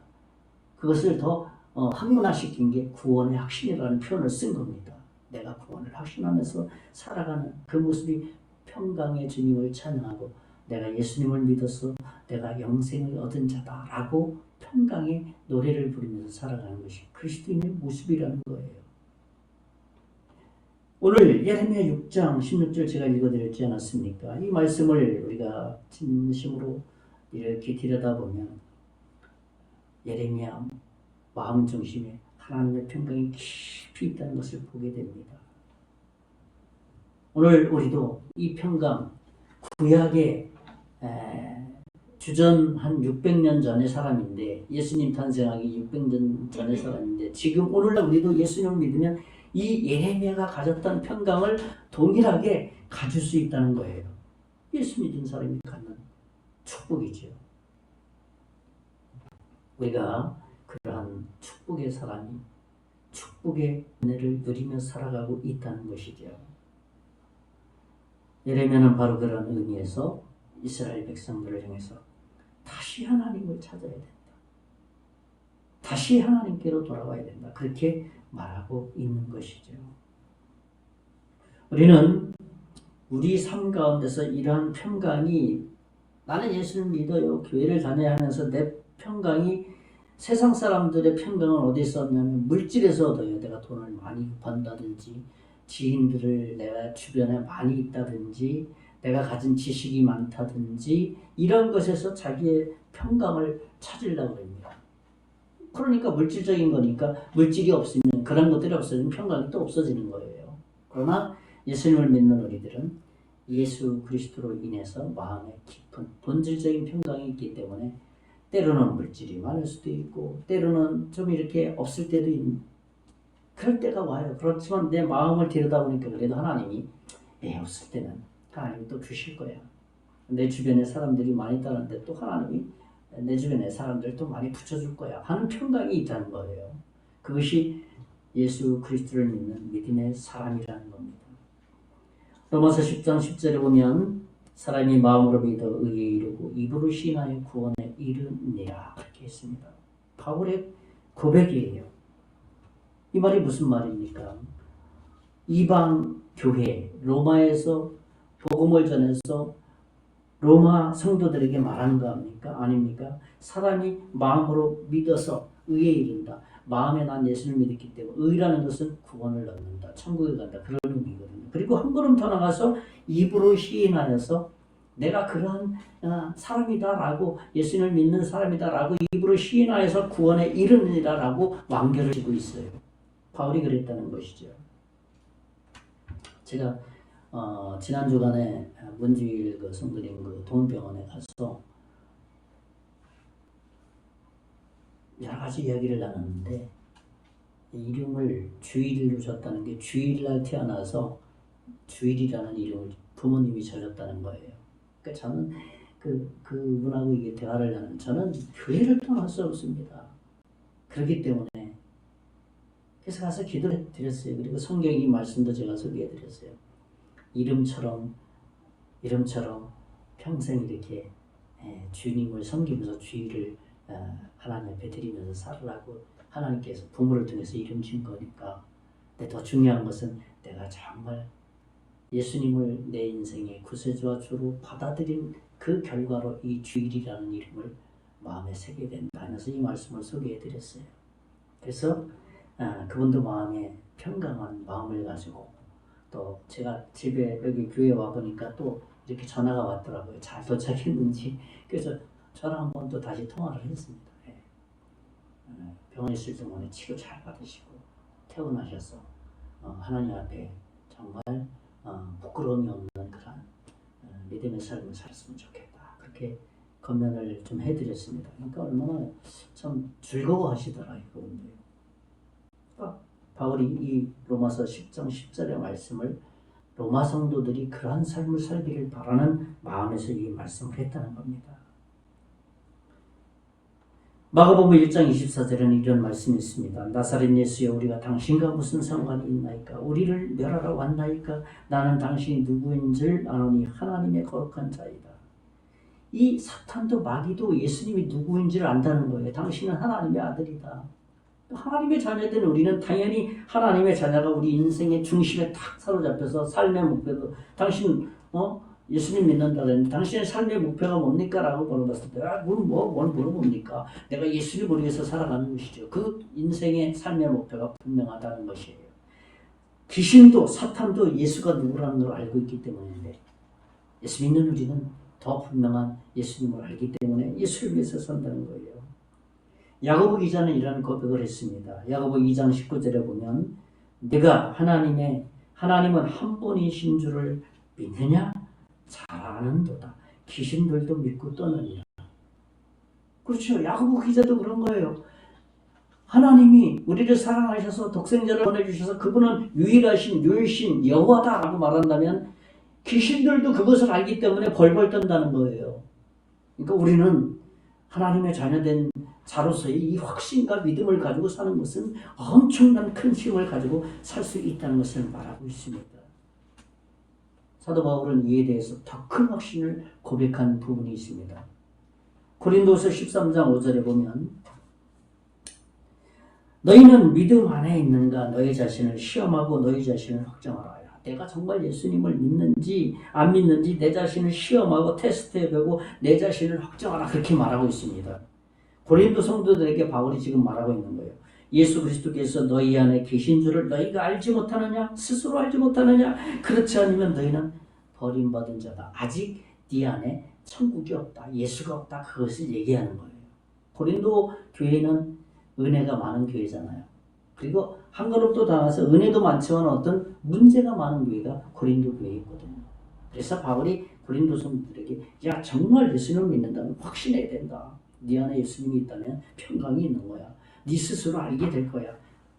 그것을 더 학문화시킨 게 구원의 확신이라는 표현을 쓴 겁니다. 내가 구원을 확신하면서 살아가는 그 모습이 평강의 주님을 찬양하고 내가 예수님을 믿어서 내가 영생을 얻은 자다라고 평강의 노래를 부르면서 살아가는 것이 그리스도인의 모습이라는 거예요. 오늘 예레미야 6장 16절 제가 읽어드렸지 않았습니까? 이 말씀을 우리가 진심으로 이렇게 들여다보면 예레미야 마음 중심에 하나님의 평강이 깊이 있다는 것을 보게 됩니다. 오늘 우리도 이 평강, 구약의 주전 한 600년 전의 사람인데 예수님 탄생하기 600년 전의 사람인데 지금 오늘날 우리도 예수님을 믿으면 이 예레미야가 가졌던 평강을 동일하게 가질 수 있다는 거예요. 예수 믿은 사람이 갖는 축복이죠. 우리가 그러한 축복의 사람이 축복의 은혜를 누리며 살아가고 있다는 것이죠. 예레미야는 바로 그런 의미에서 이스라엘 백성들을 향해서 다시 하나님을 찾아야 된다. 다시 하나님께로 돌아와야 된다. 그렇게 말하고 있는 것이죠. 우리는 우리 삶 가운데서 이러한 평강이 나는 예수를 믿어요. 교회를 다녀야 하면서 내 평강이 세상 사람들의 평강은 어디서 얻냐면 물질에서 얻어요. 내가 돈을 많이 번다든지 지인들을 내가 주변에 많이 있다든지 내가 가진 지식이 많다든지 이런 것에서 자기의 평강을 찾으려고 합니다. 그러니까 물질적인 거니까 물질이 없으면 그런 것들이 없어지면 평강이 또 없어지는 거예요. 그러나 예수님을 믿는 우리들은 예수 그리스도로 인해서 마음에 깊은 본질적인 평강이 있기 때문에 때로는 물질이 많을 수도 있고 때로는 좀 이렇게 없을 때도 있는 그럴 때가 와요. 그렇지만 내 마음을 들여다보니까 그래도 하나님이 없을 때는 하나님이 또 주실 거야. 내 주변에 사람들이 많이 있다는데 또 하나님이 내 주변에 사람들 또 많이 붙여줄 거야 하는 평강이 있다는 거예요. 그것이 예수 그리스도를 믿는 믿음의 사람이라는 겁니다. 로마서 10장 10절에 보면 사람이 마음으로 믿어 의에 이르고 입으로 시인하여 구원에 이르니라 그렇게 했습니다. 바울의 고백이에요. 이 말이 무슨 말입니까? 이방 교회 로마에서 복음을 전해서 로마 성도들에게 말하는 거 아닙니까? 사람이 마음으로 믿어서 의에 이른다. 마음에 난 예수를 믿었기 때문에 의라는 것은 구원을 얻는다. 천국에 간다. 그런 의미거든요. 그리고 한 걸음 더 나가서 입으로 시인하여서 내가 그런 사람이다라고 예수님을 믿는 사람이다라고 입으로 시인하여서 구원에 이르느니라라고 완결을 지고 있어요. 바울이 그랬다는 것이죠. 제가 지난 주간에 문주일 그 성도님 그 동병원에 가서 여러 가지 이야기를 나눴는데 이름을 주일로 줬다는 게 주일날 태어나서 주일이라는 이름을 부모님이 지었다는 거예요. 그러니까 저는 그분하고 이게 대화를 나눈 저는 교회를 떠날 수 없습니다. 그렇기 때문에 그래서 가서 기도를 드렸어요. 그리고 성경의 말씀도 제가 소개해 드렸어요. 이름처럼 평생 이렇게 주님을 섬기면서 주일을 하나님 앞에 드리면서 살으라고 하나님께서 부모를 통해서 이름 준 거니까. 근데 더 중요한 것은 내가 정말 예수님을 내 인생의 구세주와 주로 받아들인 그 결과로 이 주일이라는 이름을 마음에 새게 된다 하면서 이 말씀을 소개해 드렸어요. 그래서 그분도 마음에 평강한 마음을 가지고 또 제가 집에 여기 교회 와 보니까 또 이렇게 전화가 왔더라고요. 잘 도착했는지. 그래서 저랑 한번 또 다시 통화를 했습니다. 병원에 있을 동안에 치료 잘 받으시고 퇴원하셔서 하나님 앞에 정말 부끄러움이 없는 그런 믿음의 삶을 살았으면 좋겠다. 그렇게 건면을 좀 해드렸습니다. 그러니까 얼마나 참 즐거워하시더라 이분들. 바울이 이 로마서 10장 10절의 말씀을 로마 성도들이 그러한 삶을 살기를 바라는 마음에서 이 말씀을 했다는 겁니다. 마가복음 1장 24절에는 이런 말씀이 있습니다. 나사렛 예수여 우리가 당신과 무슨 상관이 있나이까? 우리를 멸하러 왔나이까? 나는 당신이 누구인 줄 아노니 하나님의 거룩한 자이다. 이 사탄도 마귀도 예수님이 누구인 줄 안다는 거예요. 당신은 하나님의 아들이다. 하나님의 자녀된 우리는 당연히 하나님의 자녀가 우리 인생의 중심에 탁 사로잡혀서 삶의 목표도 당신 예수님 믿는다는 당신의 삶의 목표가 뭡니까? 라고 물어봤을 때 뭘 물어봅니까? 내가 예수님을 위해서 살아가는 것이죠. 그 인생의 삶의 목표가 분명하다는 것이에요. 귀신도 사탄도 예수가 누구라는 걸 알고 있기 때문인데 예수 믿는 우리는 더 분명한 예수님을 알기 때문에 예수를 위해서 산다는 거예요. 야고보 기자는 이런 고백을 했습니다. 야고보 2장 19절에 보면 내가 하나님은 한 분이신 줄을 믿느냐? 잘 아는도다. 귀신들도 믿고 떠느니라. 그렇죠. 야고보 기자도 그런 거예요. 하나님이 우리를 사랑하셔서 독생자를 보내주셔서 그분은 유일하신 유일신 여호와다라고 말한다면 귀신들도 그것을 알기 때문에 벌벌 떤다는 거예요. 그러니까 우리는 하나님의 자녀된 자로서의 이 확신과 믿음을 가지고 사는 것은 엄청난 큰 힘을 가지고 살 수 있다는 것을 말하고 있습니다. 사도 바울은 이에 대해서 더 큰 확신을 고백한 부분이 있습니다. 고린도서 13장 5절에 보면 너희는 믿음 안에 있는가? 너희 자신을 시험하고 너희 자신을 확정하라. 내가 정말 예수님을 믿는지 안 믿는지 내 자신을 시험하고 테스트해보고 내 자신을 확정하라. 그렇게 말하고 있습니다. 고린도 성도들에게 바울이 지금 말하고 있는 거예요. 예수 그리스도께서 너희 안에 계신 줄을 너희가 알지 못하느냐? 스스로 알지 못하느냐? 그렇지 않으면 너희는 버림받은 자다. 아직 네 안에 천국이 없다. 예수가 없다. 그것을 얘기하는 거예요. 고린도 교회는 은혜가 많은 교회잖아요. 그리고 한 걸음 또 나가서 은혜도 많지만 어떤 문제가 많은 교회가 고린도 교회이거든요. 그래서 바울이 고린도 성도들에게 야 정말 예수님을 믿는다면 확신해야 된다. 네 안에 예수님이 있다면 평강이 있는 거야. 네 스스로 알게 될 거야.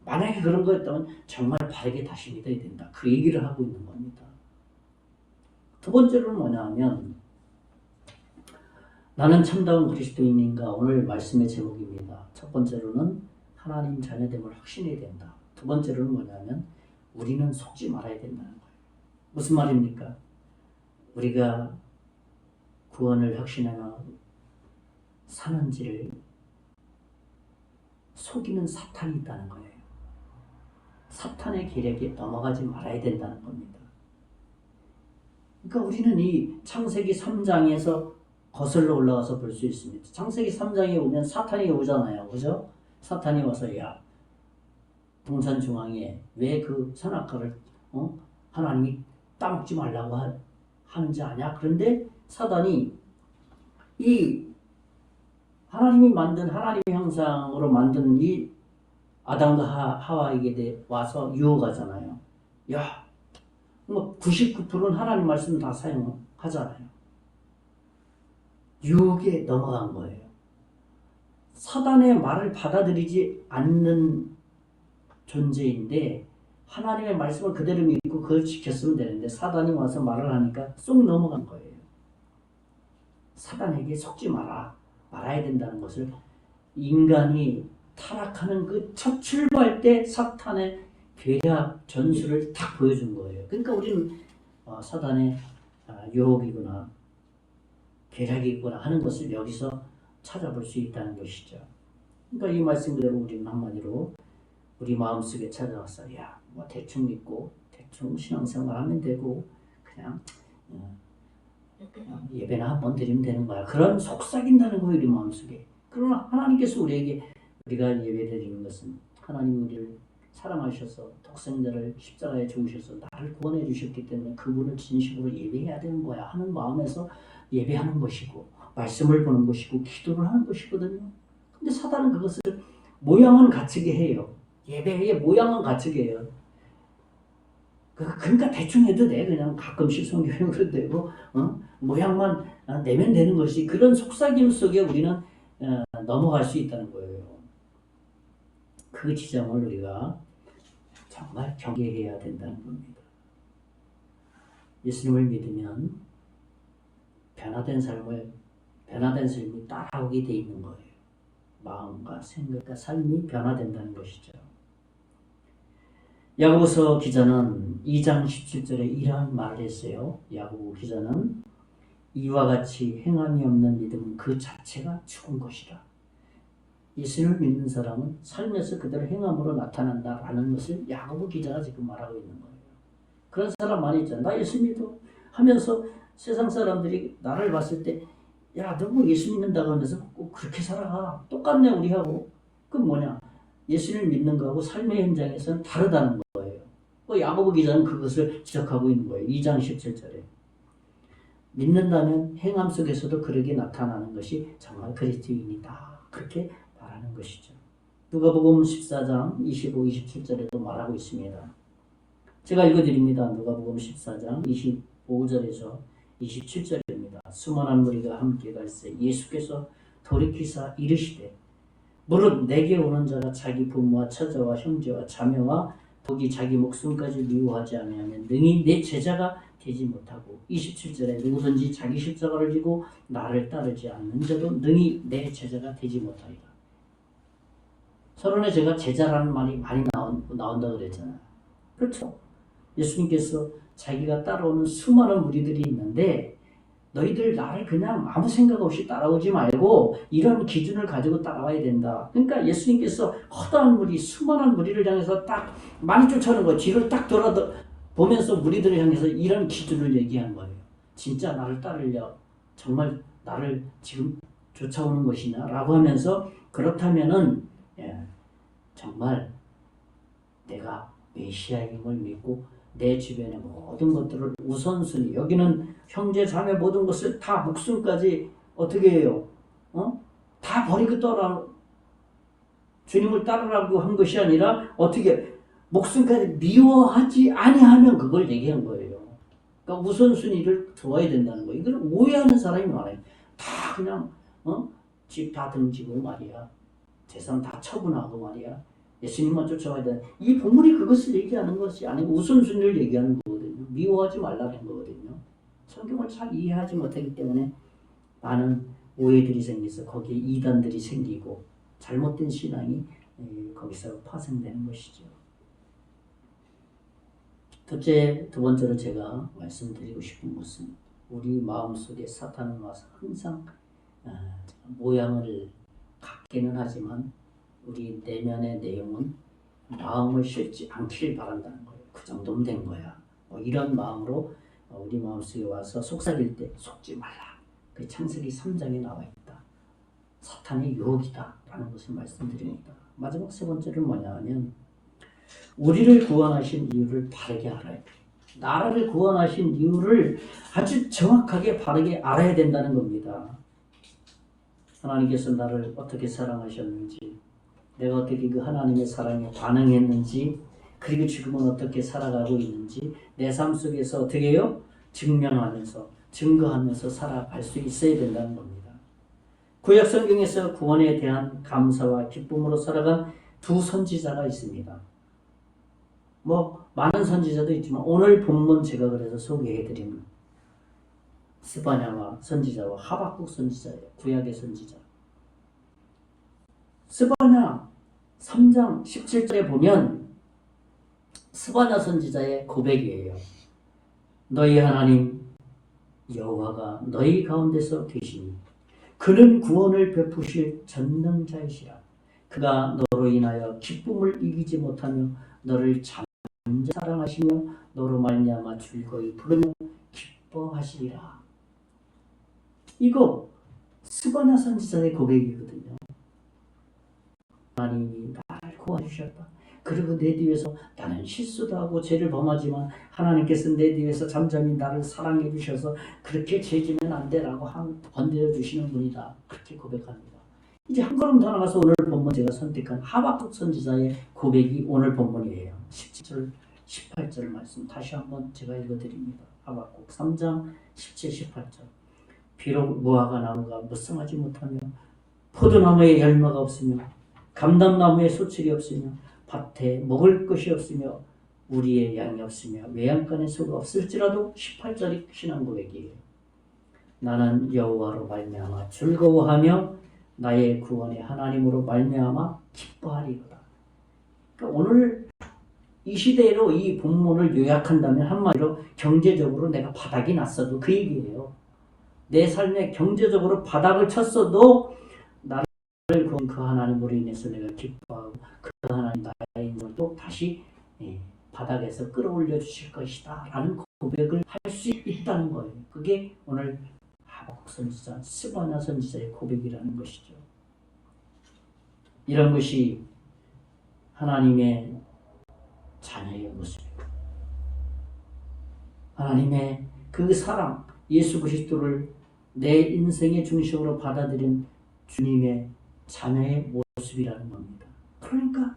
만약에 그런 거였다면 정말 바르게 다시 믿어야 된다. 그 얘기를 하고 있는 겁니다. 두 번째로는 뭐냐 하면 나는 참다운 그리스도인인가? 오늘 말씀의 제목입니다. 첫 번째로는 하나님 자녀됨을 확신해야 된다. 두 번째로는 뭐냐면 우리는 속지 말아야 된다는 거예요. 무슨 말입니까? 우리가 구원을 확신하며 사는지를 속이는 사탄이 있다는 거예요. 사탄의 계략에 넘어가지 말아야 된다는 겁니다. 그러니까 우리는 이 창세기 3장에서 거슬러 올라가서 볼 수 있습니다. 창세기 3장에 오면 사탄이 오잖아요. 그죠? 사탄이 와서 야 동산 중앙에 왜 그 선악과를 하나님이 따먹지 말라고 하는지 아냐? 그런데 사단이 이 하나님이 만든 하나님의 형상으로 만든 이 아담과 하와에게 와서 유혹하잖아요. 야, 뭐 99%는 하나님 말씀 다 사용하잖아요. 유혹에 넘어간 거예요. 사단의 말을 받아들이지 않는 존재인데 하나님의 말씀을 그대로 믿고 그걸 지켰으면 되는데 사단이 와서 말을 하니까 쏙 넘어간 거예요. 사단에게 속지 말아야 된다는 것을 인간이 타락하는 그 첫 출발 때 사탄의 괴략 전술을 딱 보여준 거예요. 그러니까 우리는 사단의 유혹이구나 괴략이구나 하는 것을 여기서 찾아볼 수 있다는 것이죠. 그러니까 이 말씀 그대로 우리는 한마디로 우리 마음속에 찾아와서 뭐 대충 믿고 대충 신앙생활하면 되고 그냥 예배나 한번 드리면 되는 거야. 그런 속삭인다는 거예요, 우리 마음속에. 그러나 하나님께서 우리가 예배 드리는 것은 하나님 우리를 사랑하셔서 독생자를 십자가에 죽으셔서 나를 구원해 주셨기 때문에 그분을 진심으로 예배해야 되는 거야 하는 마음에서 예배하는 것이고 말씀을 보는 것이고 기도를 하는 것이거든요. 근데 사단은 그것을 모양은 갖추게 해요. 예배의 모양은 갖추게 해요. 그러니까 대충 해도 돼. 그냥 가끔씩 성경으로 되고 모양만 내면 되는 것이 그런 속삭임 속에 우리는 넘어갈 수 있다는 거예요. 그 지점을 우리가 정말 경계해야 된다는 겁니다. 예수님을 믿으면 변화된 삶이 따라오게 돼 있는 거예요. 마음과 생각과 삶이 변화된다는 것이죠. 야고보서 기자는 2장 17절에 이러한 말을 했어요. 야고보 기자는 이와 같이 행함이 없는 믿음은 그 자체가 죽은 것이다. 예수님을 믿는 사람은 삶에서 그대로 행함으로 나타난다라는 것을 야고보 기자가 지금 말하고 있는 거예요. 그런 사람 많이 있잖아요. 나 예수 믿어 하면서 세상 사람들이 나를 봤을 때 야, 너 뭐 예수 믿는다고 하면서 꼭 그렇게 살아가. 똑같네 우리하고. 그건 뭐냐? 예수를 믿는 거하고 삶의 현장에서는 다르다는 거예요. 야고보 기자는 그것을 지적하고 있는 거예요. 2장 17절에. 믿는다면 행함 속에서도 그렇게 나타나는 것이 정말 그리스도인이다. 그렇게 말하는 것이죠. 누가복음 14장 25, 27절에도 말하고 있습니다. 제가 읽어드립니다. 누가복음 14장 25절에서 27절입니다. 수많은 무리가 함께 갈새 예수께서 돌이키사 이르시되 무릇 내게 오는 자가 자기 부모와 처자와 형제와 자매와 독이 자기 목숨까지 미워하지 아니하면 능히 내 제자가 되지 못하고 27절에 누구든지 자기 십자가를 지고 나를 따르지 않는 자도 능히 내 제자가 되지 못하리라. 서론에 제가 제자라는 말이 많이 나온다고 그랬잖아요. 그렇죠. 예수님께서 자기가 따라오는 수많은 무리들이 있는데 너희들 나를 그냥 아무 생각 없이 따라오지 말고 이런 기준을 가지고 따라와야 된다. 그러니까 예수님께서 허다한 무리, 수많은 무리를 향해서 딱 많이 쫓아오는 거예요. 뒤를 딱 보면서 무리들을 향해서 이런 기준을 얘기한 거예요. 진짜 나를 따르려 정말 나를 지금 쫓아오는 것이냐 라고 하면서 그렇다면은 정말 내가 메시아임을 믿고 내 주변의 모든 것들을 우선순위 여기는 형제 자매 모든 것을 다 목숨까지 어떻게 해요? 다 버리고 주님을 따르라고 한 것이 아니라 어떻게 목숨까지 미워하지 아니하면 그걸 얘기한 거예요. 그러니까 우선순위를 두어야 된다는 거예요. 이걸 오해하는 사람이 많아요. 다 그냥 집 다 등지고 말이야. 재산 다 처분하고 말이야. 예수님만 쫓아와야 돼. 이 본문이 그것을 얘기하는 것이 아니고 우선순위를 얘기하는 거거든요. 미워하지 말라는 거거든요. 성경을 잘 이해하지 못하기 때문에 많은 오해들이 생겨서 거기에 이단들이 생기고 잘못된 신앙이 거기서 파생되는 것이죠. 두 번째로 제가 말씀드리고 싶은 것은 우리 마음속에 사탄은 와서 항상 모양을 갖기는 하지만 우리 내면의 내용은 마음을 싣지 않기를 바란다는 거예요. 그 정도면 된 거야. 이런 마음으로 우리 마음속에 와서 속삭일 때 속지 말라. 그 창세기 3장에 나와 있다. 사탄의 유혹이다 라는 것을 말씀드립니다. 마지막 세 번째는 뭐냐 하면 우리를 구원하신 이유를 바르게 알아야 돼. 나라를 구원하신 이유를 아주 정확하게 바르게 알아야 된다는 겁니다. 하나님께서 나를 어떻게 사랑하셨는지, 내가 어떻게 그 하나님의 사랑에 반응했는지, 그리고 지금은 어떻게 살아가고 있는지 내 삶 속에서 어떻게 해요? 증명하면서, 증거하면서 살아갈 수 있어야 된다는 겁니다. 구약 성경에서 구원에 대한 감사와 기쁨으로 살아간 두 선지자가 있습니다. 많은 선지자도 있지만 오늘 본문 제가 그래서 소개해드리는 스바냐와 선지자와 하박국 선지자예요. 구약의 선지자. 스바냐 3장 17절에 보면 스바냐 선지자의 고백이에요. 너희 하나님 여호와가 너희 가운데서 계시니 그는 구원을 베푸실 전능자이시라. 그가 너로 인하여 기쁨을 이기지 못하며 너를 잠잠 사랑하시며 너로 말미암아 즐거이 부르며 기뻐하시리라. 이거 스바냐 선지자의 고백이거든요. 하나님이 나를 구원해주셨다. 그리고 내 뒤에서 나는 실수도 하고 죄를 범하지만 하나님께서 내 뒤에서 잠잠히 나를 사랑해 주셔서 그렇게 죄지면 안 되라고 건드려 주시는 분이다. 그렇게 고백합니다. 이제 한 걸음 더 나가서 오늘 본문 제가 선택한 하박국 선지자의 고백이 오늘 본문이에요. 17절 18절 말씀 다시 한번 제가 읽어드립니다. 하박국 3장 17, 18절. 비록 무화과 나무가 무성하지 못하며 포도나무에 열매가 없으며 감람나무에 소출이 없으며 밭에 먹을 것이 없으며 우리의 양이 없으며 외양간에 소가 없을지라도 18절이 신앙 고백이에요. 나는 여호와로 말미암아 즐거워하며 나의 구원의 하나님으로 말미암아 기뻐하리로다. 그러니까 오늘 이 시대로 이 본문을 요약한다면 한마디로 경제적으로 내가 바닥이 났어도 그 얘기예요. 내 삶에 경제적으로 바닥을 쳤어도 나를 구원 그 하나님으로 인해서 내가 기뻐하고 그 하나님 나의 인생을 또 다시 바닥에서 끌어올려 주실 것이다 라는 고백을 할 수 있다는 거예요. 그게 오늘 하박국 선지자, 스바냐 선지자의 고백이라는 것이죠. 이런 것이 하나님의 자녀의 모습이에요. 하나님의 그 사랑, 예수 그리스도를 내 인생의 중심으로 받아들인 주님의 자녀의 모습이라는 겁니다. 그러니까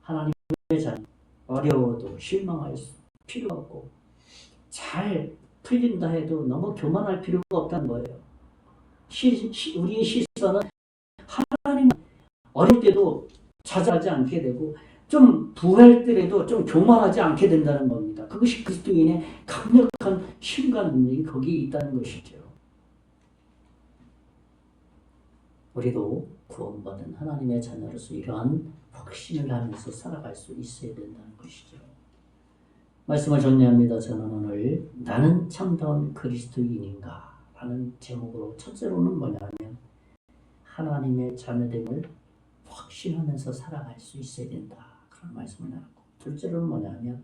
하나님의 자녀, 어려워도 실망할 필요가 없고 잘 풀린다 해도 너무 교만할 필요가 없다는 거예요. 우리의 시선은 하나님 어릴 때도 좌절하지 않게 되고 좀 부할 때라도 좀 교만하지 않게 된다는 겁니다. 그것이 그리스도인의 강력한 힘과 능력이 거기에 있다는 것이죠. 우리도 구원받은 하나님의 자녀로서 이러한 확신을 하면서 살아갈 수 있어야 된다는 것이죠. 말씀을 정리합니다. 저는 오늘 나는 참다운 그리스도인인가 라는 제목으로 첫째로는 뭐냐면 하나님의 자녀됨을 확신하면서 살아갈 수 있어야 된다. 그런 말씀을 나눴고 둘째로는 뭐냐면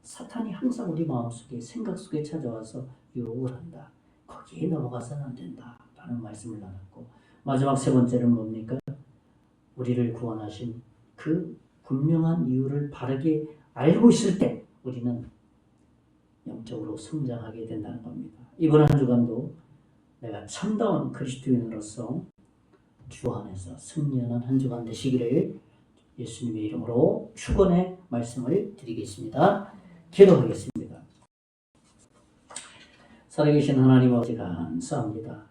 사탄이 항상 우리 마음속에 생각 속에 찾아와서 유혹을 한다. 거기에 넘어가서는 안 된다. 라는 말씀을 나눴고 마지막 세 번째는 뭡니까? 우리를 구원하신 그 분명한 이유를 바르게 알고 있을 때 우리는 영적으로 성장하게 된다는 겁니다. 이번 한 주간도 내가 참다운 그리스도인으로서 주 안에서 승리하는 한 주간 되시기를 예수님의 이름으로 축원의 말씀을 드리겠습니다. 기도하겠습니다. 살아계신 하나님 아버지 감사합니다.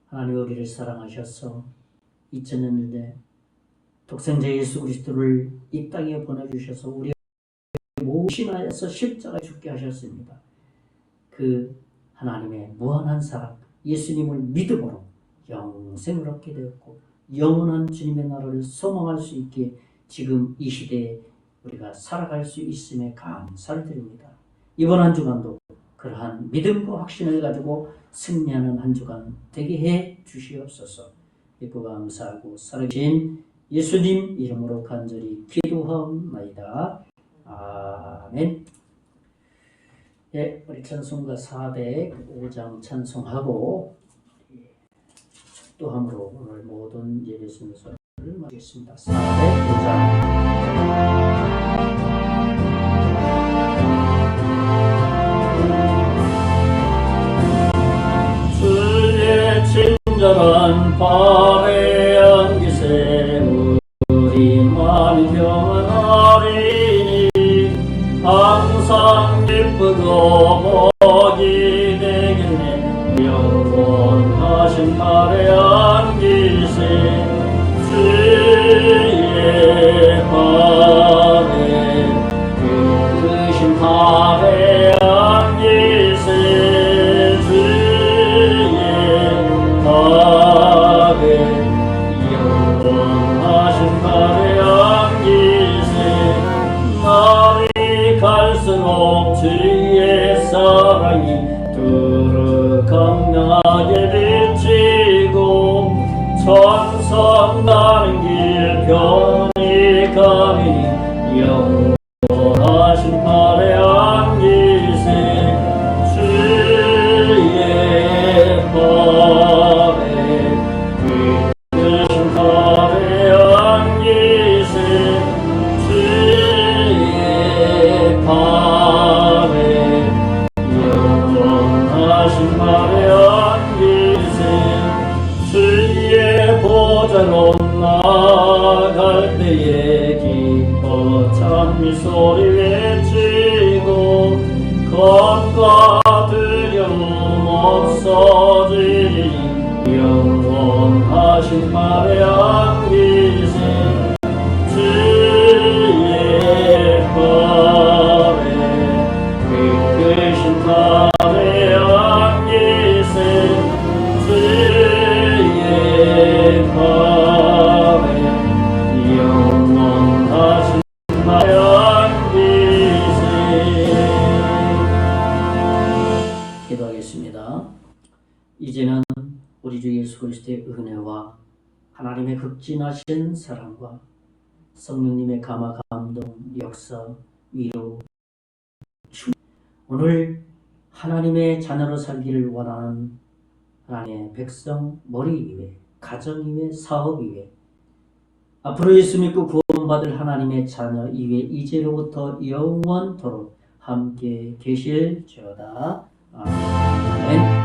하나님 우리를 사랑하셔서 2000년 전에 독생자 예수 그리스도를 이 땅에 보내주셔서 우리 모신하여서 십자가에 죽게 하셨습니다. 그 하나님의 무한한 사랑 예수님을 믿음으로 영생을 얻게 되었고 영원한 주님의 나라를 소망할 수 있게 지금 이 시대에 우리가 살아갈 수 있음에 감사를 드립니다. 이번 한 주간도 그러한 믿음과 확신을 가지고 승리하는 한 주간 되게 해 주시옵소서. 믿고 감사하고 살아계신 예수님 이름으로 간절히 기도하옵나이다. 아멘. 예, 우리 찬송가 405장 찬송하고 축도함으로 오늘 모든 예배 순서를 마치겠습니다. 405장 영원 어린이 항상 기쁘고 복이 되겠네. 영원하신 발에 안기세 주의 발에 크신 발에 안기세 주의 발에 영원하신 발에 안기세 날이 갈수록 주의 사랑이 두루 강하게 비치고 천성 가는 길 편히 가리니 영원하신 발에 안기세 주의 발에 크신 발에 안기세 주의 발에 영원하신 발에 안기세 주의 보좌로 나갈 때에 기뻐 찬미 소리 외치고 겁과 두려움 없어지니 영원하신 발에 안기세 주의 발에 크신 발에 안기세 주의 발에 영원하신 발에 안기세. 기도하겠습니다. 이제는 우리 주 예수 그리스도의 은혜와 하나님의 극진하신 사랑과 성령님의 감화 감동 역사 위로 오늘 하나님의 자녀로 살기를 원하는 하나님의 백성 머리 위에 가정 위에 사업 위에 앞으로 예수 믿고 구원받을 하나님의 자녀 위에 이제로부터 영원토록 함께 계실지어다. 아멘.